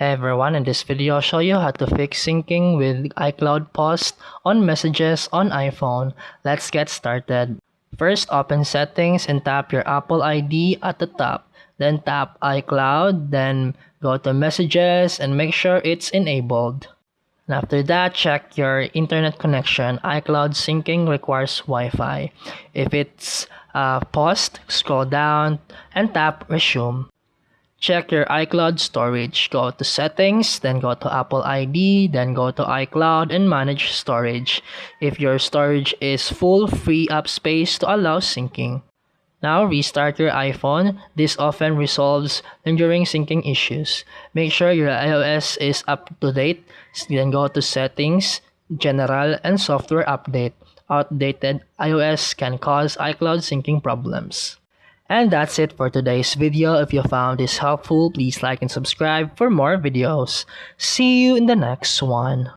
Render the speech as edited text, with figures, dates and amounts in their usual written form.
Hey everyone, in this video I'll show you how to fix syncing with iCloud post on messages on iPhone. Let's get started. First, open settings and tap your Apple ID at the top. Then tap iCloud, then go to messages and make sure it's enabled. And after that, check your internet connection. iCloud syncing requires Wi-Fi. If it's paused, scroll down and tap resume. Check your iCloud storage. Go to settings, then go to Apple ID, then go to iCloud and manage storage. If your storage is full, free up space to allow syncing. Now restart your iPhone. This often resolves lingering syncing issues. Make sure your iOS is up to date. Then go to settings, general and software update. Outdated iOS can cause iCloud syncing problems. And that's it for today's video. If you found this helpful, please like and subscribe for more videos. See you in the next one.